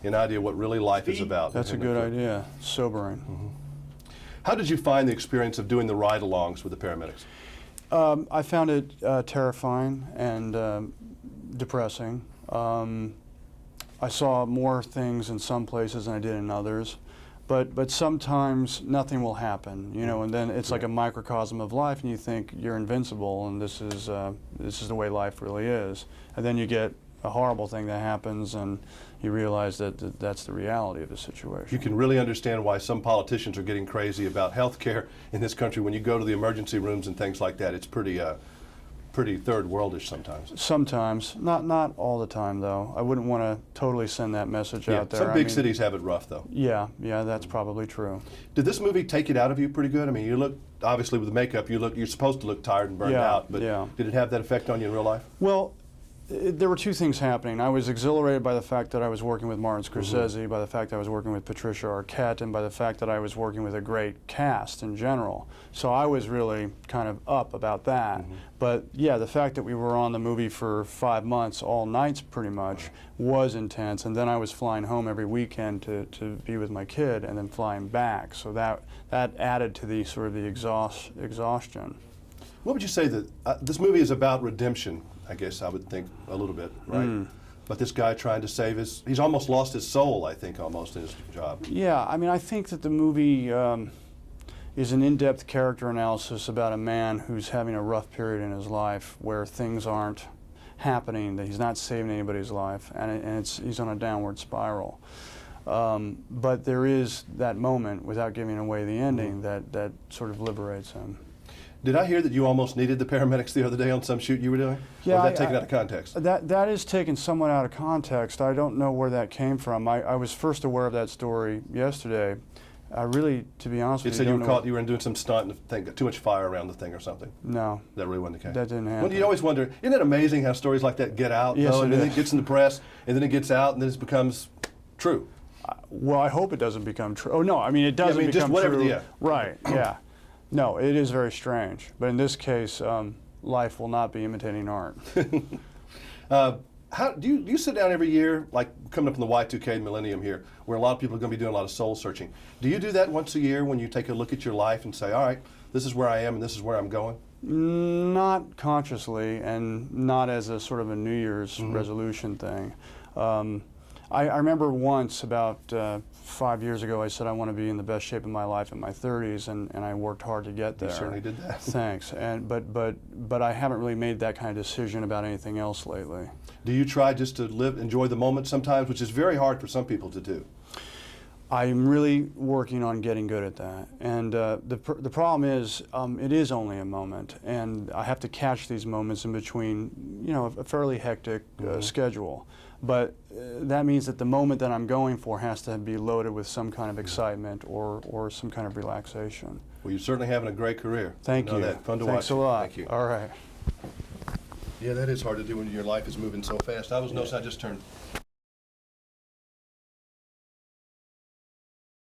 an idea what really life is about. That's a good idea. Sobering. How did you find the experience of doing the ride-alongs with the paramedics? I found it terrifying and depressing. I saw more things in some places than I did in others, but sometimes nothing will happen, you know, and then it's like a microcosm of life, and you think you're invincible, and this is the way life really is, and then you get a horrible thing that happens, and you realize that that's the reality of the situation. You can really understand why some politicians are getting crazy about health care in this country. When you go to the emergency rooms and things like that, it's pretty third worldish sometimes. Sometimes, not all the time though. I wouldn't want to totally send that message out there. Some big cities have it rough though. Yeah, that's probably true. Did this movie take it out of you pretty good? I mean, you look, obviously with the makeup, you're supposed to look tired and burned out, but did it have that effect on you in real life? Well, there were two things happening. I was exhilarated by the fact that I was working with Martin Scorsese, by the fact that I was working with Patricia Arquette, and by the fact that I was working with a great cast in general. So I was really kind of up about that. But yeah, the fact that we were on the movie for 5 months, all nights pretty much, was intense. And then I was flying home every weekend to be with my kid, and then flying back. So that added to the sort of the exhaustion. What would you say that this movie is about redemption? I guess I would think a little bit, right? But this guy trying to save he's almost lost his soul, I think, almost in his job. Yeah, I mean, I think that the movie is an in-depth character analysis about a man who's having a rough period in his life where things aren't happening, that he's not saving anybody's life, and he's on a downward spiral. But there is that moment, without giving away the ending, that sort of liberates him. Did I hear that you almost needed the paramedics the other day on some shoot you were doing? Yeah, or was that taken out of context? That is taken somewhat out of context. I don't know where that came from. I was first aware of that story yesterday. I really, to be honest with you, It said you were caught, you were doing some stunt and the thing, got too much fire around the thing or something. No. That really wasn't the case? That didn't happen. Well, you always wonder, isn't it amazing how stories like that get out? Yes, and then it gets in the press, and then it gets out, and then it becomes true. Well, I hope it doesn't become true. Oh, no, I mean, it doesn't become just whatever true. The, Right, yeah. No, it is very strange. But in this case, life will not be imitating art. How do you sit down every year, like coming up in the Y2K millennium here, where a lot of people are going to be doing a lot of soul searching? Do you do that once a year when you take a look at your life and say, all right, this is where I am and this is where I'm going? Not consciously, and not as a sort of a New Year's resolution thing. I remember once, about 5 years ago, I said I want to be in the best shape of my life in my 30s, and I worked hard to get there. You certainly did that. Thanks. But I haven't really made that kind of decision about anything else lately. Do you try just to enjoy the moment sometimes, which is very hard for some people to do? I'm really working on getting good at that, and the problem is it is only a moment, and I have to catch these moments in between, you know, a fairly hectic schedule. But that means that the moment that I'm going for has to be loaded with some kind of excitement or some kind of relaxation. Well, you're certainly having a great career. Thank you. That. Fun to watch. Thanks a lot. Thank you. All right. Yeah, that is hard to do when your life is moving so fast. I was noticing I just turned